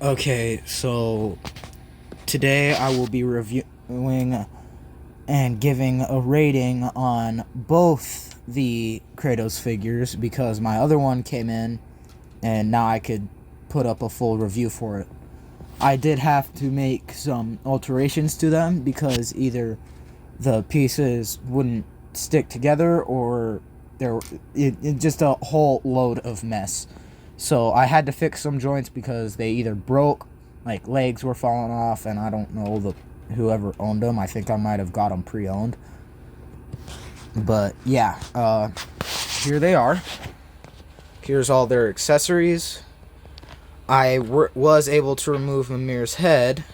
Okay, so today I will be reviewing and giving a rating on both the Kratos figures because my other one came in and now I could put up a full review for it. I did have to make some alterations to them because either the pieces wouldn't stick together or it just a whole load of mess. So I had to fix some joints because they either broke, like legs were falling off, and I don't know whoever owned them. I think I might have got them pre-owned. But yeah, here they are. Here's all their accessories. I was able to remove Mimir's head,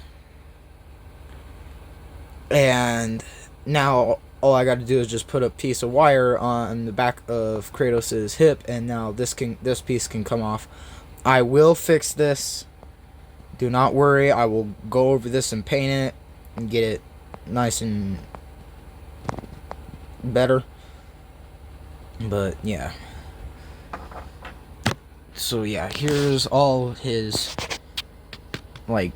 and now all I got to do is just put a piece of wire on the back of Kratos' hip, and now this piece can come off. I will fix this. Do not worry. I will go over this and paint it and get it nice and better. But yeah. So yeah, here's all his like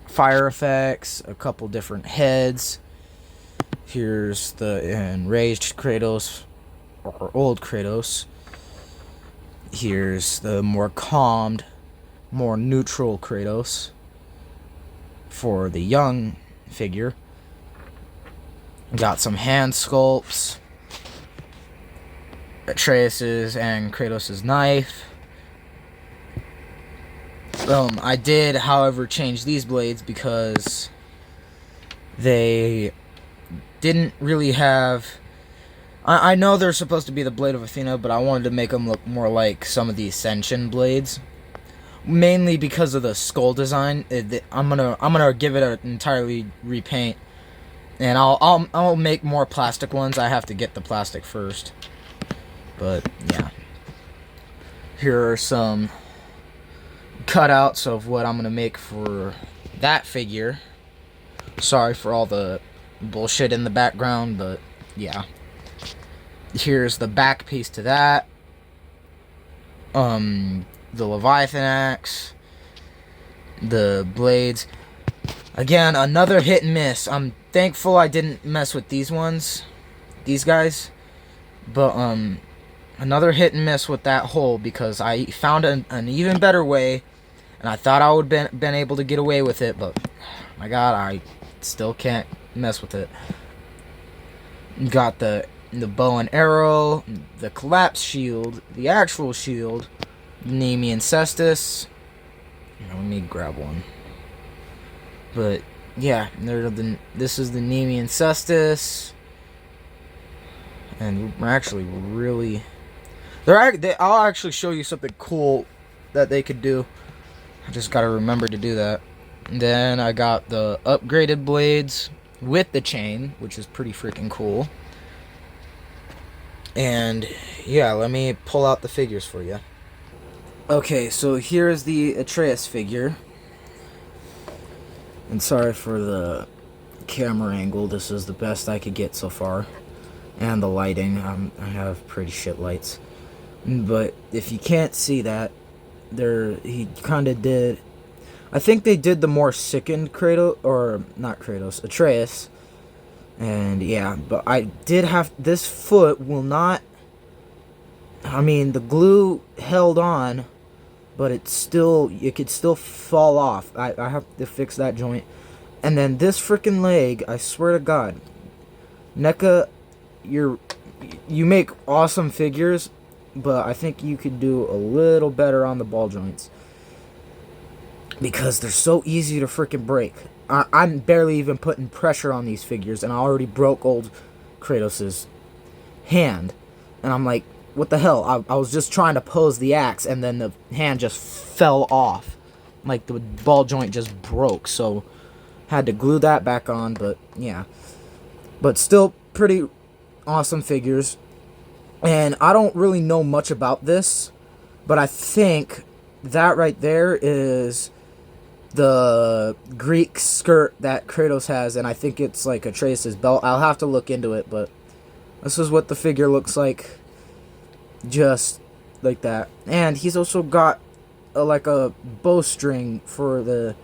fire effects, a couple different heads. Here's the enraged Kratos, or old Kratos. Here's the more calmed, more neutral Kratos for the young figure. Got some hand sculpts, Atreus's and Kratos' knife. I did, however, change these blades because they didn't really have... I know they're supposed to be the Blade of Athena, but I wanted to make them look more like some of the Ascension blades. Mainly because of the skull design. I'm gonna give it an entirely repaint, and I'll make more plastic ones. I have to get the plastic first. But yeah, here are some cutouts of what I'm gonna make for that figure. Sorry for all the bullshit in the background, but yeah. Here's the back piece to that. The Leviathan axe, the blades. Again, another hit and miss. I'm thankful I didn't mess with these guys, but another hit and miss with that hole because I found an even better way, and I thought I would been able to get away with it, but my God, I still can't mess with it. Got the bow and arrow, the collapse shield, the actual shield, Nemean Cestus. Let me grab one. But yeah, this is the Nemean Cestus, and we're actually really. I'll actually show you something cool that they could do. I just gotta remember to do that. And then I got the upgraded blades with the chain, which is pretty freaking cool. And yeah, let me pull out the figures for you. Okay, so here's the Atreus figure. And sorry for the camera angle. This is the best I could get so far. And the lighting. I have pretty shit lights. But if you can't see that, he kind of did... I think they did the more sickened Kratos, or not Kratos, Atreus. And yeah, but I did have... This foot will not... I mean, the glue held on, but it could still fall off. I have to fix that joint. And then this freaking leg, I swear to God, NECA, you make awesome figures, but I think you could do a little better on the ball joints. Because they're so easy to freaking break. I'm barely even putting pressure on these figures, and I already broke old Kratos' hand. And I'm like, what the hell? I was just trying to pose the axe, and then the hand just fell off. Like, the ball joint just broke, so had to glue that back on, but yeah. But still pretty awesome figures. And I don't really know much about this, but I think that right there is the Greek skirt that Kratos has, and I think it's like Atreus' belt. I'll have to look into it, but this is what the figure looks like. Just like that. And he's also got like a bowstring for the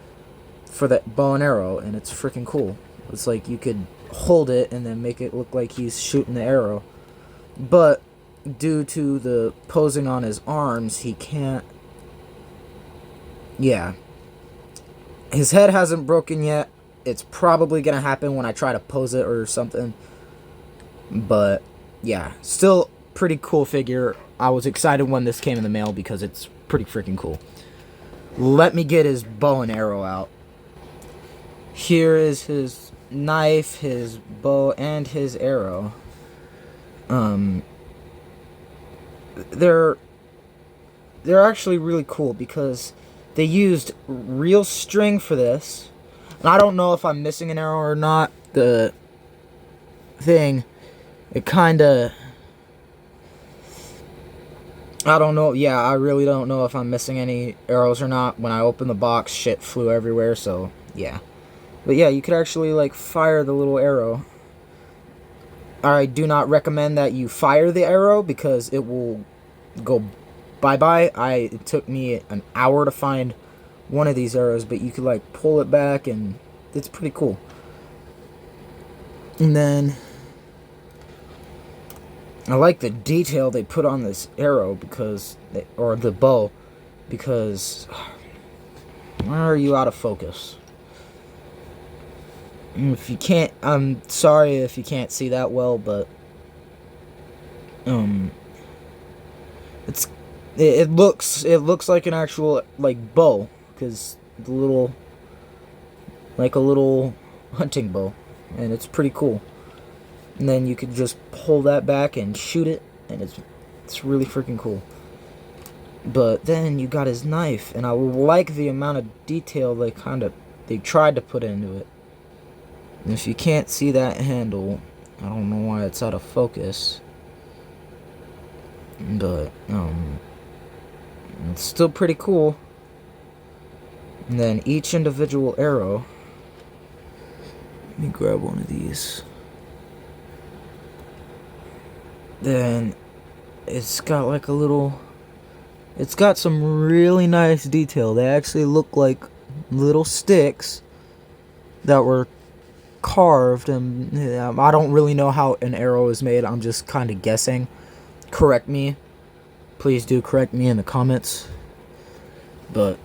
bow and arrow, and it's freaking cool. It's like you could hold it and then make it look like he's shooting the arrow, but due to the posing on his arms, he can't. Yeah, his head hasn't broken yet. It's probably gonna happen when I try to pose it or something. But yeah, still pretty cool figure. I was excited when this came in the mail because it's pretty freaking cool. Let me get his bow and arrow out. Here is his knife, his bow, and his arrow. They're actually really cool because they used real string for this. And I don't know if I'm missing an arrow or not. The thing, it kinda, I don't know. Yeah, I really don't know if I'm missing any arrows or not. When I opened the box, shit flew everywhere, so yeah. But yeah, you could actually like fire the little arrow. I do not recommend that you fire the arrow because it will go bye-bye. It took me an hour to find one of these arrows, but you could like pull it back and it's pretty cool. And then I like the detail they put on this arrow or the bow, because why are you out of focus? If you can't, I'm sorry if you can't see that well, but it looks like an actual like bow, because the little, like a little hunting bow, and it's pretty cool. And then you could just pull that back and shoot it, and it's really freaking cool. But then you got his knife, and I like the amount of detail they tried to put into it. And if you can't see that handle, I don't know why it's out of focus, but it's still pretty cool. And then each individual arrow, let me grab one of these. Then it's got like a little, it's got some really nice detail. They actually look like little sticks that were carved, and I don't really know how an arrow is made. I'm just kind of guessing. Correct me. Please do correct me in the comments. But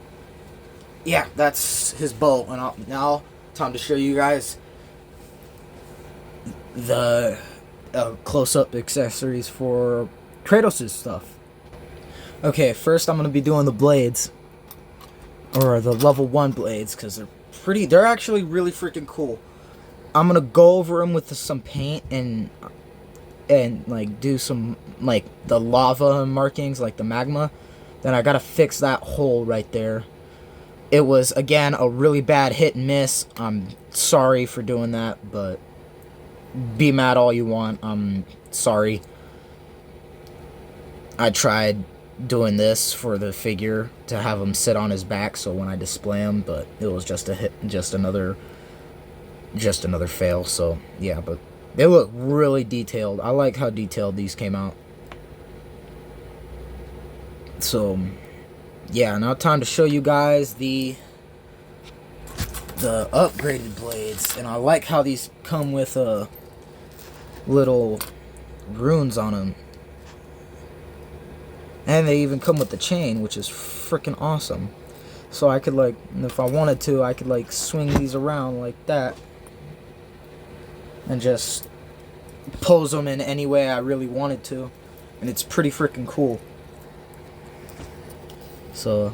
yeah, that's his bow. And now time to show you guys the close-up accessories for Kratos' stuff. Okay, first I'm going to be doing the blades, or the level 1 blades, because they're actually really freaking cool. I'm going to go over them with some paint and like do some like the lava markings, like the magma. Then I got to fix that hole right there. It was, again, a really bad hit and miss. I'm sorry for doing that, but be mad all you want. I'm sorry. I tried doing this for the figure to have him sit on his back so when I display him, but it was just another fail. So yeah, but they look really detailed. I like how detailed these came out. So yeah, now time to show you guys the upgraded blades. And I like how these come with little runes on them, and they even come with the chain, which is freaking awesome. So I could, like, if I wanted to, I could like swing these around like that and just pose them in any way I really wanted to, and it's pretty freaking cool. So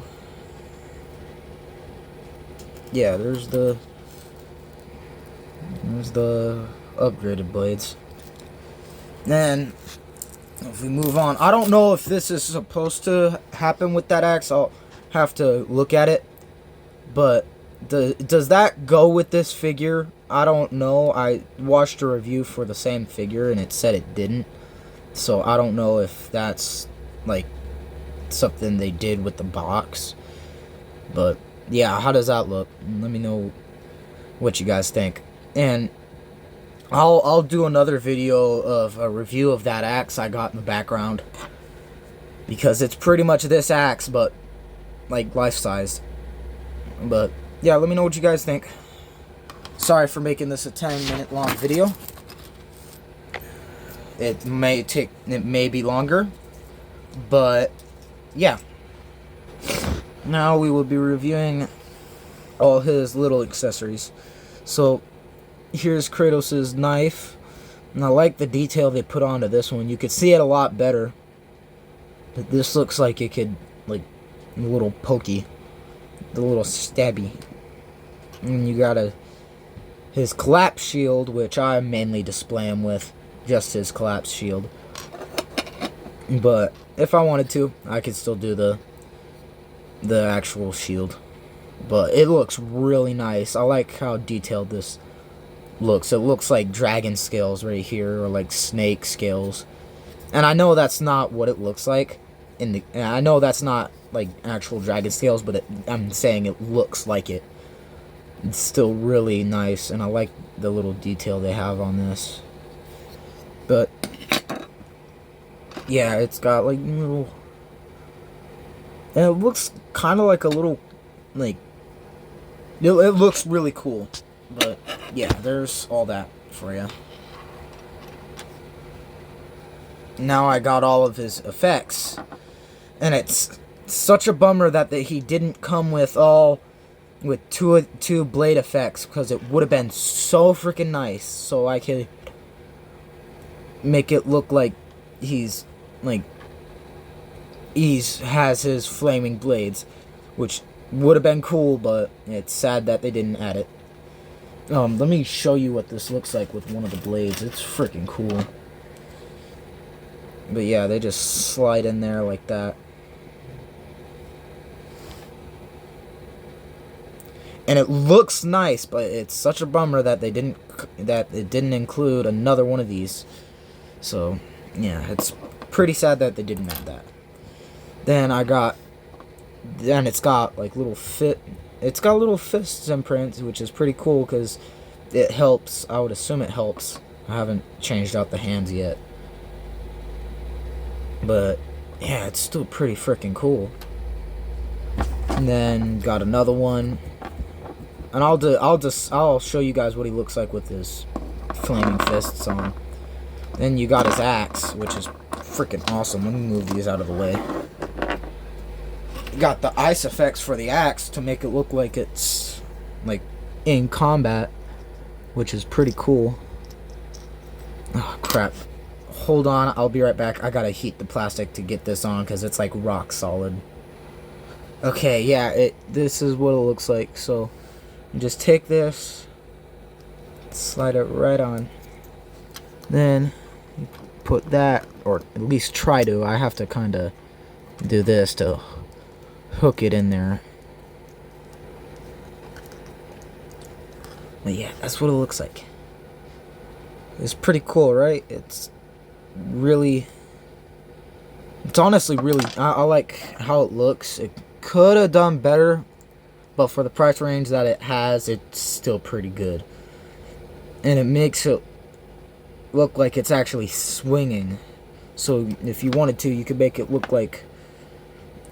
yeah, there's the upgraded blades. Then if we move on, I don't know if this is supposed to happen with that axe. I'll have to look at it. But does that go with this figure? I don't know. I watched a review for the same figure and it said it didn't. So I don't know if that's like something they did with the box. But yeah, how does that look? Let me know what you guys think. And I'll do another video of a review of that axe I got in the background, because it's pretty much this axe, but like life-sized. But yeah, let me know what you guys think. Sorry for making this a 10-minute long video. It may be longer, but yeah. Now we will be reviewing all his little accessories. So here's Kratos' knife, and I like the detail they put onto this one. You could see it a lot better, but this looks like it could, like, a little pokey, the little stabby. And you got his collapse shield, which I mainly display him with, just his collapse shield. But if I wanted to, I could still do the actual shield. But it looks really nice. I like how detailed this looks. It looks like dragon scales right here, or like snake scales. And I know that's not what it looks like. And I know that's not like actual dragon scales, but I'm saying it looks like it. It's still really nice, and I like the little detail they have on this. But yeah, it's got like little, and it looks kind of like a little, like, it looks really cool. But yeah, there's all that for you. Now I got all of his effects, and it's such a bummer that he didn't come with two blade effects, because it would have been so freaking nice. So I could make it look like he has his flaming blades, which would have been cool, but it's sad that they didn't add it. Let me show you what this looks like with one of the blades. It's freaking cool. But yeah, they just slide in there like that. And it looks nice, but it's such a bummer that it didn't include another one of these. So yeah, it's pretty sad that they didn't add that. Then it's got like it's got little fist imprints, which is pretty cool because it helps. I would assume it helps. I haven't changed out the hands yet, but yeah, it's still pretty freaking cool. And then got another one, and I'll show you guys what he looks like with his flaming fists on. Then you got his axe, which is freaking awesome. Let me move these out of the way. Got the ice effects for the axe to make it look like it's like in combat, which is pretty cool. Oh crap, hold on, I'll be right back. I gotta heat the plastic to get this on because it's like rock solid. Okay, yeah, this is what it looks like. So you just take this, slide it right on, then you put that, or at least try to. I have to kind of do this to hook it in there. But yeah, that's what it looks like. It's pretty cool, right? It's honestly really, I like how it looks. It could have done better, but for the price range that it has, it's still pretty good. And it makes it look like it's actually swinging. So if you wanted to, you could make it look like,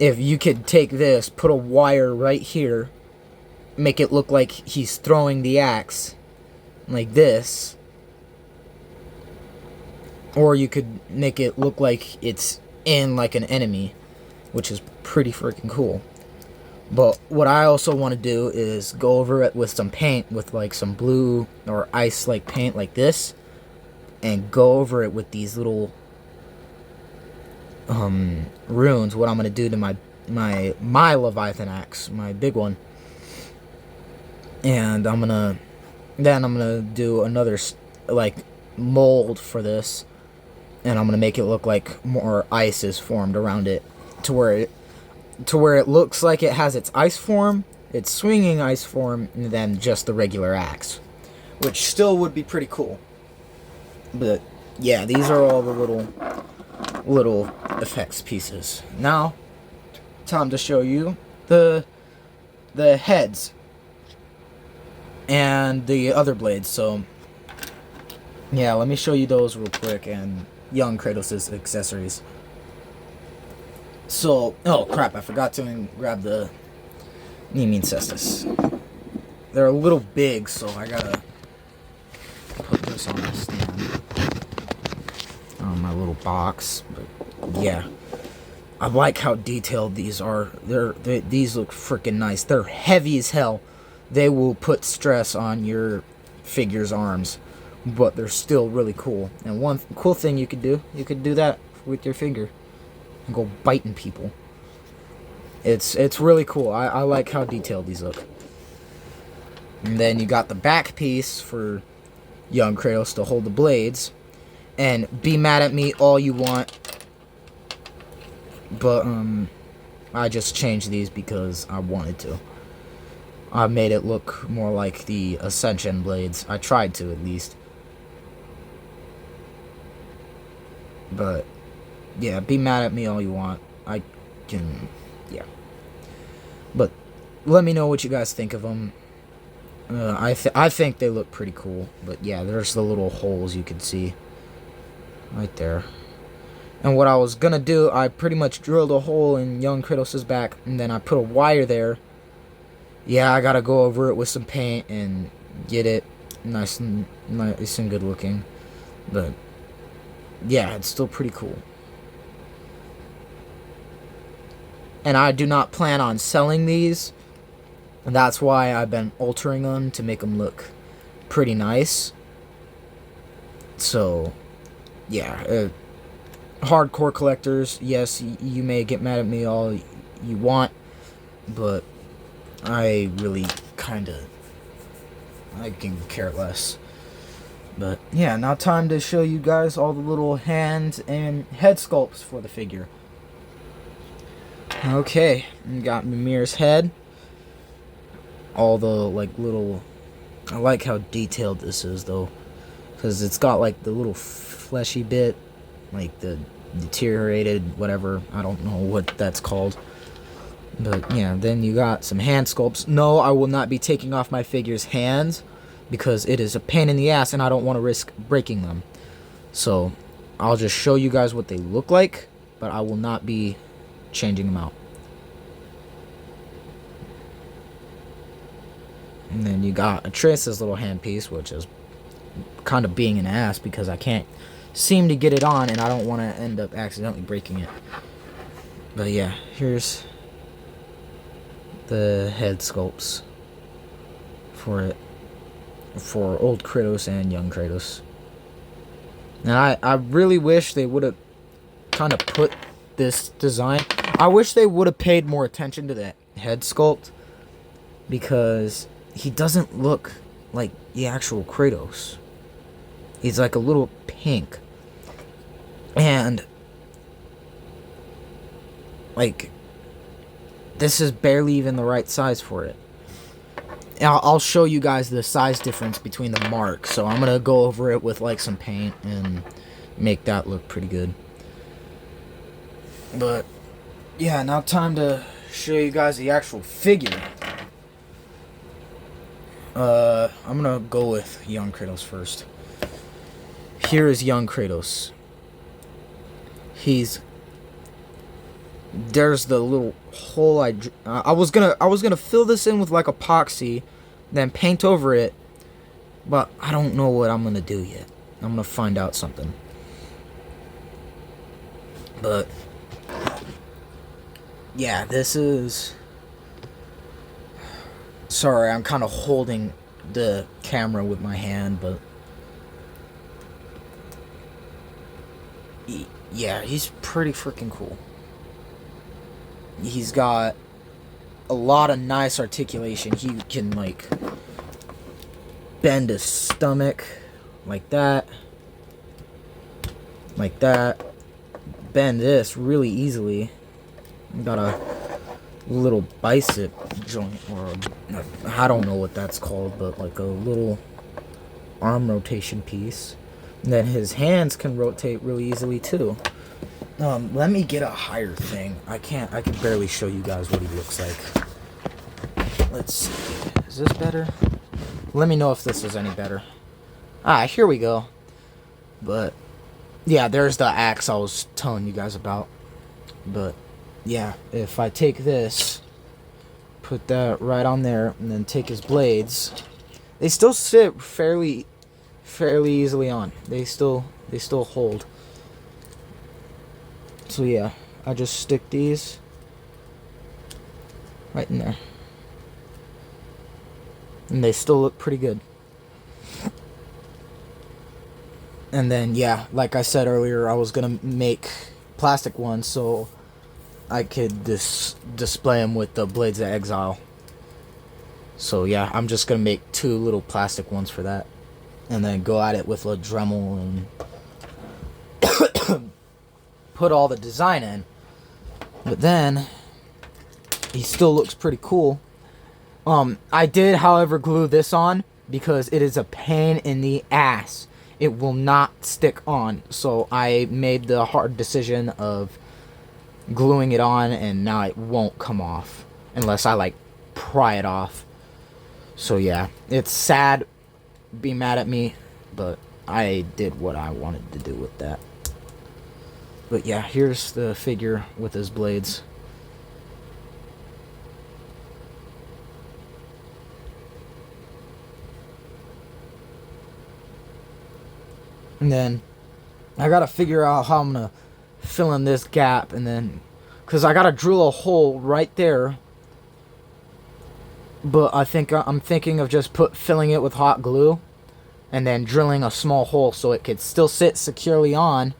if you could take this, put a wire right here, make it look like he's throwing the axe like this, or you could make it look like it's in like an enemy, which is pretty freaking cool. But what I also want to do is go over it with some paint, with like some blue or ice like paint like this, and go over it with these little runes. What I'm gonna do to my Leviathan axe, my big one, and I'm gonna do another like mold for this, and I'm gonna make it look like more ice is formed around it, to where it looks like it has its ice form, its swinging ice form, than just the regular axe, which still would be pretty cool. But yeah, these are all the little effects pieces. Now, time to show you the heads and the other blades. So yeah, let me show you those real quick, and young Kratos' accessories. So, oh crap, I forgot to grab the Nemean cestus. They're a little big, so I gotta put this on the stand. On my little box. But yeah. I like how detailed these are. These look freaking nice. They're heavy as hell. They will put stress on your figure's arms. But they're still really cool. And one cool thing you could do that with your figure. And go biting people. It's really cool. I like how detailed these look. And then you got the back piece for young Kratos to hold the blades. And be mad at me all you want. But, I just changed these because I wanted to. I made it look more like the Ascension blades. I tried to, at least. But, yeah, be mad at me all you want. I can, yeah. But, let me know what you guys think of them. I think they look pretty cool. But, yeah, there's the little holes you can see. Right there. And what I was gonna do, I pretty much drilled a hole in young Kratos' back, and then I put a wire there. Yeah, I gotta go over it with some paint and get it nice and good looking. But yeah, it's still pretty cool. And I do not plan on selling these. And that's why I've been altering them to make them look pretty nice. So, yeah, hardcore collectors, yes, you may get mad at me all you want, but I really I can care less. But yeah, now time to show you guys all the little hands and head sculpts for the figure. Okay, we got Mimir's head. All the little, I like how detailed this is though, because it's got like the little fleshy bit, like the deteriorated whatever, I don't know what that's called. But yeah, then you got some hand sculpts. No, I will not be taking off my figure's hands because it is a pain in the ass and I don't want to risk breaking them. So I'll just show you guys what they look like, but I will not be changing them out. And then you got Atreus' little handpiece, which is kind of being an ass because I can't seem to get it on and I don't want to end up accidentally breaking it. But yeah, here's the head sculpts for it, for old Kratos and young Kratos. And I really wish they would have kind of put this design, I wish they would have paid more attention to that head sculpt, because he doesn't look like the actual Kratos. He's like a little pink. And like, this is barely even the right size for it. I'll show you guys the size difference between the marks. So I'm gonna go over it with like some paint and make that look pretty good. But yeah, now time to show you guys the actual figure. I'm gonna go with young Kratos first. Here is young Kratos. There's the little hole I was gonna fill this in with like epoxy, then paint over it, but I don't know what I'm gonna do yet. I'm gonna find out something. But yeah, this is, sorry, I'm kind of holding the camera with my hand, but yeah, he's pretty freaking cool. He's got a lot of nice articulation. He can like bend his stomach like that, bend this really easily. Got a little bicep joint, or I don't know what that's called, but like a little arm rotation piece. And then his hands can rotate really easily too. Let me get a higher thing. I can barely show you guys what he looks like. Let's see. Is this better? Let me know if this is any better. Here we go. But yeah, there's the axe I was telling you guys about. But yeah, if I take this, put that right on there, and then take his blades, they still sit fairly easily on. They still hold. So yeah, I just stick these right in there. And they still look pretty good. And then, yeah, like I said earlier, I was gonna make plastic ones so I could display them with the Blades of Exile. So yeah, I'm just gonna make 2 little plastic ones for that. And then go at it with a Dremel and put all the design in. But then, he still looks pretty cool. I did, however, glue this on because it is a pain in the ass. It will not stick on. So I made the hard decision of gluing it on, and now it won't come off unless I like pry it off. So yeah, it's sad. Be mad at me, but I did what I wanted to do with that. But yeah, here's the figure with his blades. And then I gotta figure out how I'm gonna fill in this gap, and then because I gotta drill a hole right there. But I think I'm thinking of just filling it with hot glue, and then drilling a small hole so it could still sit securely on,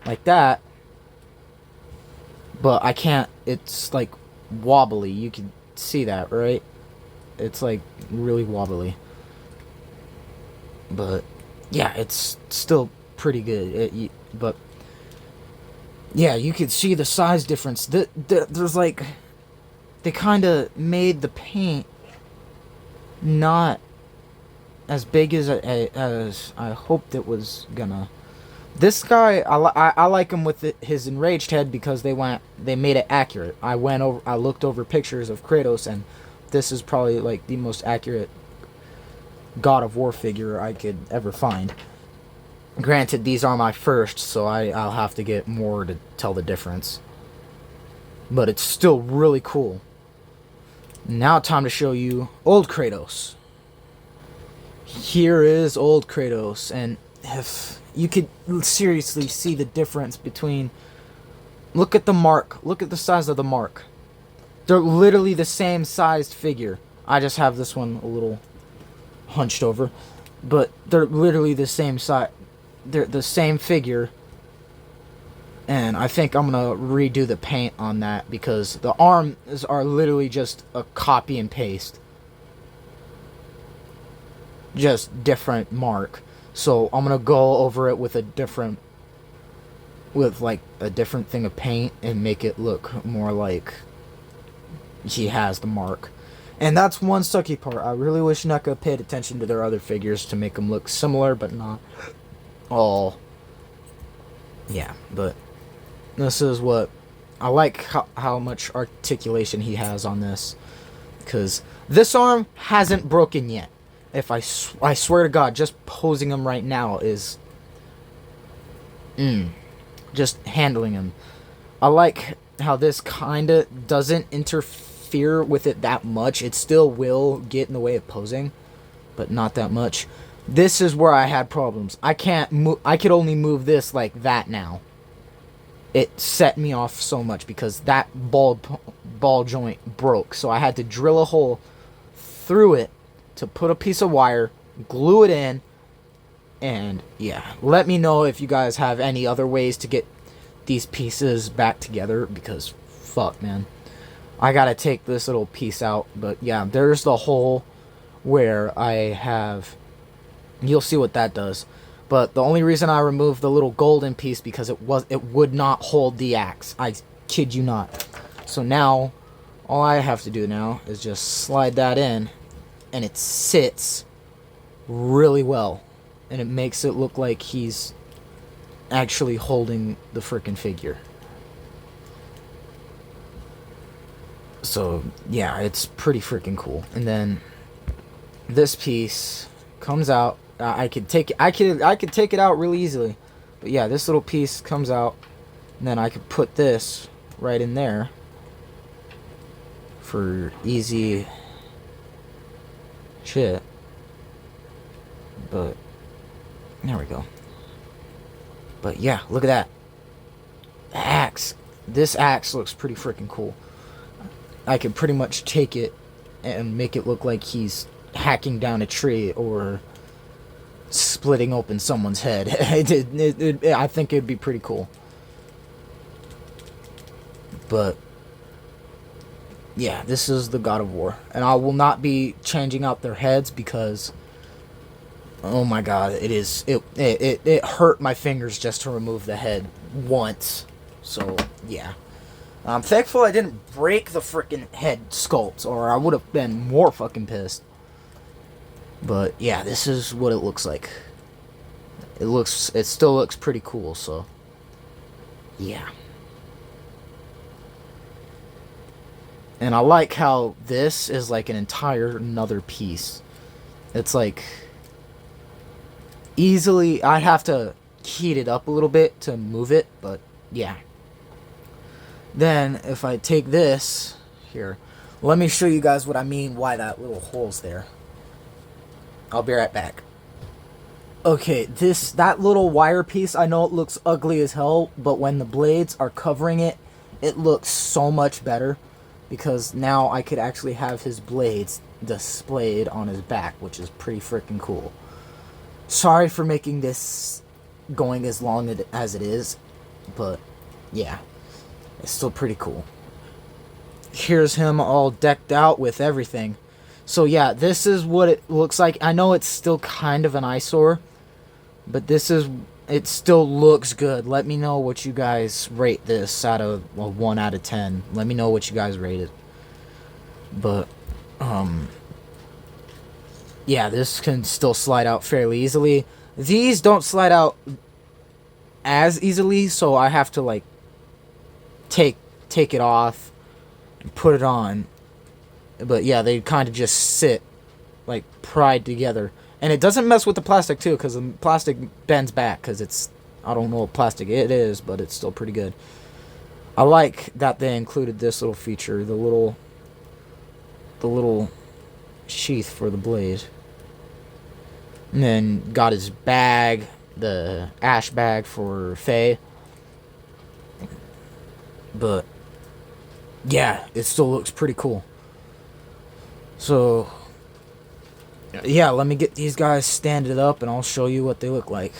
like that. But I can't. It's like wobbly. You can see that, right? It's like really wobbly. But yeah, it's still pretty good. But yeah, you could see the size difference. There's like, they kind of made the paint not as big as I hoped it was gonna. This guy, I like him with his enraged head because they made it accurate. I looked over pictures of Kratos, and this is probably like the most accurate God of War figure I could ever find. Granted, these are my first, so I'll have to get more to tell the difference. But it's still really cool. Now time to show you old Kratos. Here is old Kratos, and if you could seriously see the difference between... Look at the mark. Look at the size of the mark. They're literally the same sized figure. I just have this one a little hunched over. But they're literally the same size. They're the same figure. And I think I'm going to redo the paint on that because the arms are literally just a copy and paste. Just different mark. So I'm going to go over it with a different thing of paint and make it look more like he has the mark. And that's one sucky part. I really wish NECA paid attention to their other figures to make them look similar, but not all. Yeah, but this is what I like, how much articulation he has on this, because this arm hasn't broken yet. If I swear to God, just posing him right now is just handling him. I like how this kinda doesn't interfere with it that much. It still will get in the way of posing, but not that much. This is where I had problems. I can't move. I could only move this like that now. It set me off so much because that ball joint broke. So I had to drill a hole through it to put a piece of wire, glue it in, and yeah. Let me know if you guys have any other ways to get these pieces back together, because fuck, man. I gotta take this little piece out. But yeah, there's the hole where I have... You'll see what that does. But the only reason I removed the little golden piece because it would not hold the axe. I kid you not. So now, all I have to do now is just slide that in, and it sits really well. And it makes it look like he's actually holding the frickin' figure. So, yeah, it's pretty freaking cool. And then this piece comes out. I could take it out really easily. But yeah, this little piece comes out, and then I could put this right in there. for easy shit. But there we go. But yeah, look at that. The axe. This axe looks pretty freaking cool. I could pretty much take it and make it look like he's hacking down a tree or splitting open someone's head. I think it'd be pretty cool. But yeah, this is the God of War, and I will not be changing out their heads because, oh my god, it hurt my fingers just to remove the head once. So yeah, I'm thankful I didn't break the freaking head sculpt, or I would have been more fucking pissed. But yeah, this is what it looks like. It still looks pretty cool. So yeah. And I like how this is like an entire another piece. It's like easily, I'd have to heat it up a little bit to move it, but yeah. Then if I take this here, let me show you guys what I mean why that little hole's there. I'll be right back. Okay, that little wire piece, I know it looks ugly as hell, but when the blades are covering it, it looks so much better. Because now I could actually have his blades displayed on his back, which is pretty freaking cool. Sorry for making this going as long as it is, but yeah, it's still pretty cool. Here's him all decked out with everything. So yeah, this is what it looks like. I know it's still kind of an eyesore, but it still looks good. Let me know what you guys rate this out of 1 out of 10. Let me know what you guys rate it. But, yeah, this can still slide out fairly easily. These don't slide out as easily, so I have to, like, take it off and put it on. But, yeah, they kind of just sit, like, pried together. And it doesn't mess with the plastic, too, because the plastic bends back, because it's, I don't know what plastic it is, but it's still pretty good. I like that they included this little feature, the little sheath for the blade. And then got his bag, the ash bag for Faye. But, yeah, it still looks pretty cool. So, yeah, let me get these guys standed up and I'll show you what they look like.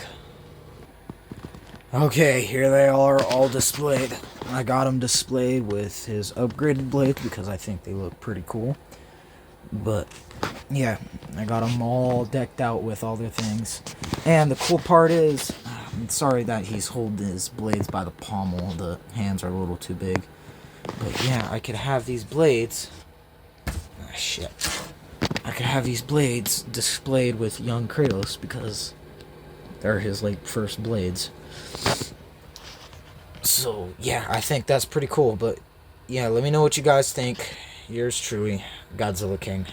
Okay, here they are all displayed. I got them displayed with his upgraded blades because I think they look pretty cool. But, yeah, I got them all decked out with all their things. And the cool part is, I'm sorry that he's holding his blades by the pommel. The hands are a little too big. But, yeah, I could have these blades. Ah, shit. I could have these blades displayed with young Kratos because they're his, like, first blades. So, yeah, I think that's pretty cool. But, yeah, let me know what you guys think. Yours truly, Godzilla King.